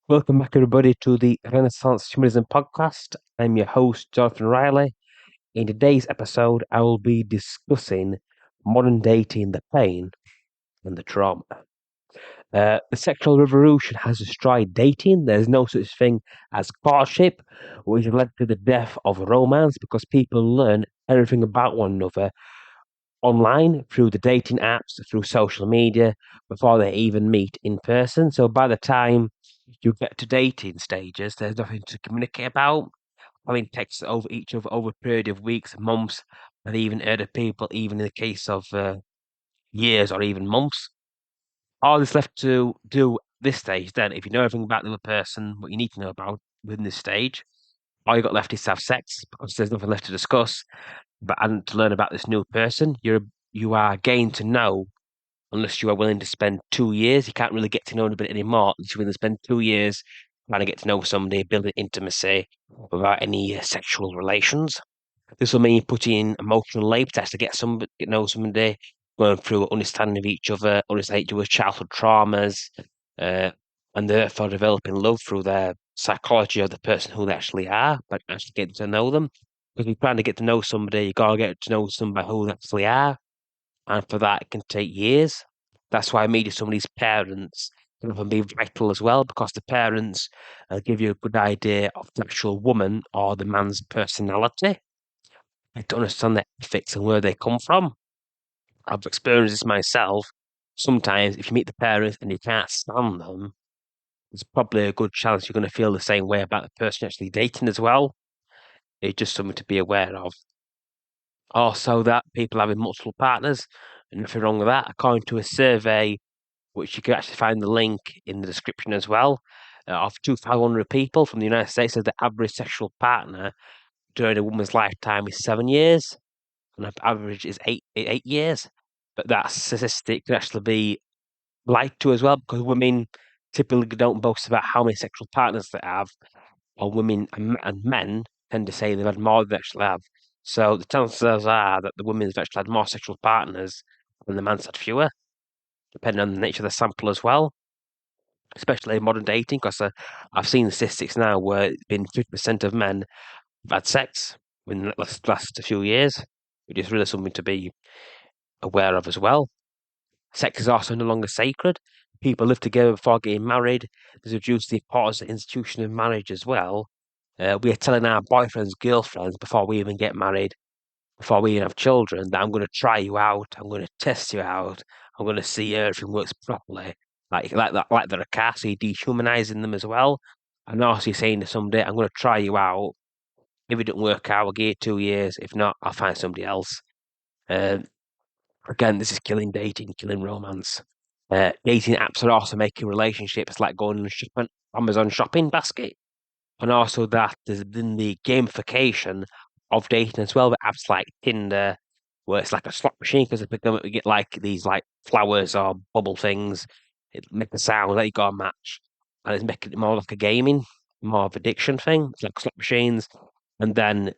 Welcome back, everybody, to the Renaissance Humanism podcast. I'm your host, Jonathan Riley. In today's episode, I will be discussing modern dating, the pain and the trauma. The sexual revolution has destroyed dating. There's no such thing as courtship, which has led to the death of romance because people learn everything about one another online through the dating apps, through social media, before they even meet in person. So by the time you get to dating stages, there's nothing to communicate about. I mean, texts over each other over a period of weeks, months, and even other people, even in the case of years or even months. All that's left to do this stage, then, if you know everything about the other person, what you need to know about within this stage, all you got left is to have sex because there's nothing left to discuss. But and to learn about this new person, you are getting to know unless you are willing to spend 2 years. You can't really get to know anybody anymore unless you're willing to spend 2 years trying to get to know somebody, building intimacy without any sexual relations. This will mean putting in emotional labour tests to get know somebody, going through understanding of each other, understanding each other's childhood traumas, uh, and therefore developing love through their psychology of the person who they actually are, but actually getting to know them. Because we're trying to get to know somebody, you gotta get to know somebody who they actually are, and for that it can take years. That's why meeting somebody's parents can often be vital as well, because the parents give you a good idea of the actual woman or the man's personality, and to understand their ethics and where they come from. I've experienced this myself. Sometimes, if you meet the parents and you can't stand them, there's probably a good chance you're going to feel the same way about the person you're actually dating as well. It's just something to be aware of. Also, that people having multiple partners, and nothing wrong with that. According to a survey, which you can actually find the link in the description as well, of 2,500 people from the United States, said the average sexual partner during a woman's lifetime is 7 years, and the average is 8 years. But that statistic could actually be lied to as well, because women typically don't boast about how many sexual partners they have, or women and men tend to say they've had more than they actually have. So the chances are that the women have actually had more sexual partners than the man's had fewer, depending on the nature of the sample as well, especially in modern dating, because I've seen the statistics now where it's been 50% of men have had sex in the last few years, which is really something to be aware of as well. Sex is also no longer sacred. People live together before getting married. There's reduced the importance of the institution of marriage as well. We are telling our boyfriends, girlfriends, before we even get married, before we even have children, that I'm going to try you out, I'm going to test you out, I'm going to see everything works properly, like that, like they're a car, so you're dehumanizing them as well. And also you're saying to somebody, I'm going to try you out. If it doesn't work out, I'll give you 2 years. If not, I'll find somebody else. Um, Again, this is killing dating, killing romance. Dating apps are also making relationships like going on Amazon shopping basket. And also that there's been the gamification of dating as well. The apps like Tinder, where it's like a slot machine because you get like these like flowers or bubble things. It make a sound that you got a match, and it's making it more like a gaming, more of addiction thing. It's like slot machines, and then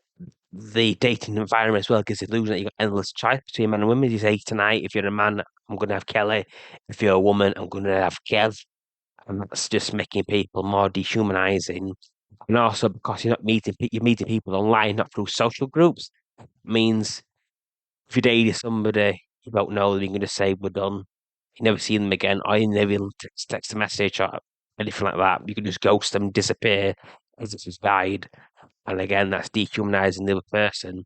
the dating environment as well gives the illusion that you've got endless choice between men and women. You say tonight, if you're a man, I'm going to have Kelly. If you're a woman, I'm going to have Kev. And that's just making people more dehumanizing. And also because you're meeting people online, not through social groups, means if you're dating somebody you don't know, then you're going to say we're done. You never see them again, or you never even text a message or anything like that. You can just ghost them, disappear as if it's died. And again, that's dehumanizing the other person.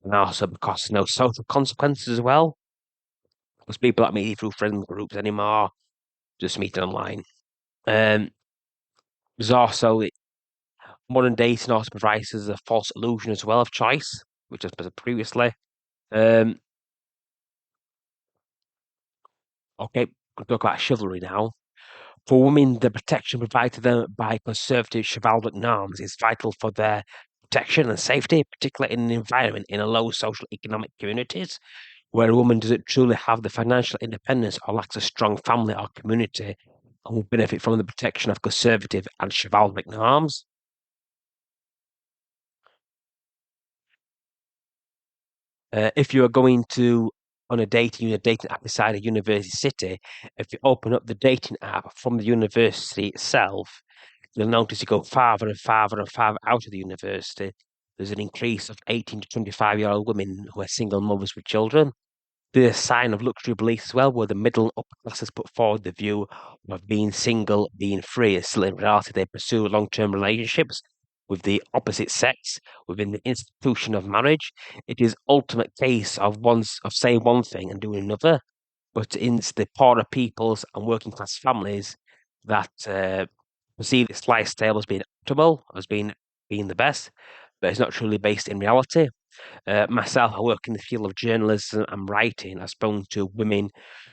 And also because there's no social consequences as well. Because people aren't meeting through friend groups anymore, just meeting online. Um, there's also modern dating also provides us a false illusion as well of choice, which I was previously. Um, okay, we'll talk about chivalry now. For women, the protection provided to them by conservative chivalric norms is vital for their protection and safety, particularly in an environment in a low social economic communities where a woman doesn't truly have the financial independence or lacks a strong family or community and will benefit from the protection of conservative and chivalric norms. If you are going to on a dating app inside a university city, if you open up the dating app from the university itself, you'll notice you go farther and farther and farther out of the university, there's an increase of 18 to 25-year-old women who are single mothers with children. There's a sign of luxury beliefs as well, where the middle and upper classes put forward the view of being single, being free, as still in reality they pursue long-term relationships with the opposite sex within the institution of marriage. It is ultimate case of saying one thing and doing another. But in the poorer peoples and working class families that perceive this lifestyle as being optimal, as being the best, but it's not truly based in reality. Myself, I work in the field of journalism and writing. I've spoken to women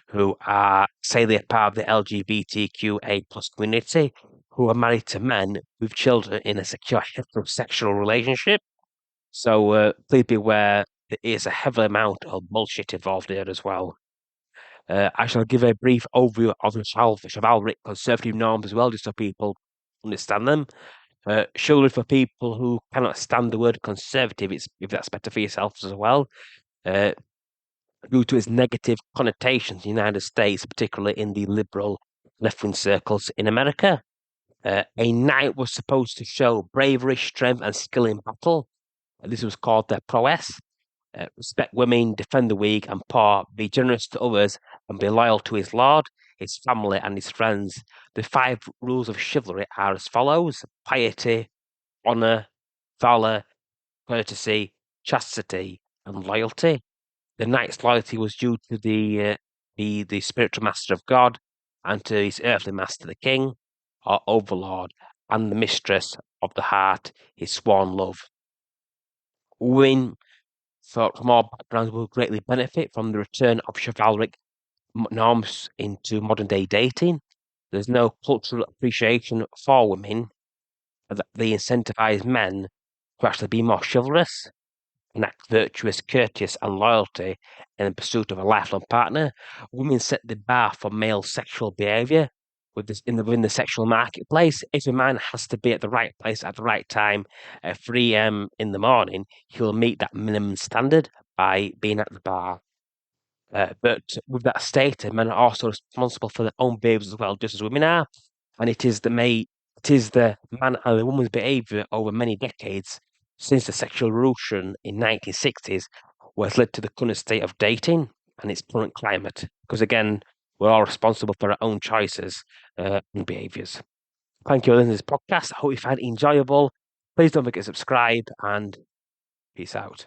who are, say, they're part of the LGBTQA plus community, who are married to men with children in a secure heterosexual relationship. So please be aware there is a heavy amount of bullshit involved here as well. I shall give a brief overview of the chivalric conservative norms as well, just so people understand them. Surely for people who cannot stand the word conservative, it's if that's better for yourself as well, uh, due to its negative connotations in the United States, particularly in the liberal left-wing circles in America. A knight was supposed to show bravery, strength, and skill in battle. This was called their prowess. Respect women, defend the weak and poor, be generous to others, and be loyal to his lord, his family, and his friends. The 5 rules of chivalry are as follows: piety, honor, valor, courtesy, chastity, and loyalty. The knight's loyalty was due to the spiritual master of God and to his earthly master, the king, or overlord, and the mistress of the heart, his sworn love. Women from all backgrounds will greatly benefit from the return of chivalric norms into modern day dating. There's no cultural appreciation for women that they incentivize men to actually be more chivalrous and act virtuous, courteous, and loyalty in the pursuit of a lifelong partner. Women set the bar for male sexual behavior within the sexual marketplace. If a man has to be at the right place at the right time at 3 a.m. in the morning, he'll meet that minimum standard by being at the bar. But with that stated, men are also responsible for their own behaviors as well, just as women are. And it is the man and the woman's behavior over many decades since the sexual revolution in 1960s was led to the current state of dating and its current climate. Because again, we're all responsible for our own choices and behaviors. Thank you for listening to this podcast. I hope you find it enjoyable. Please don't forget to subscribe and peace out.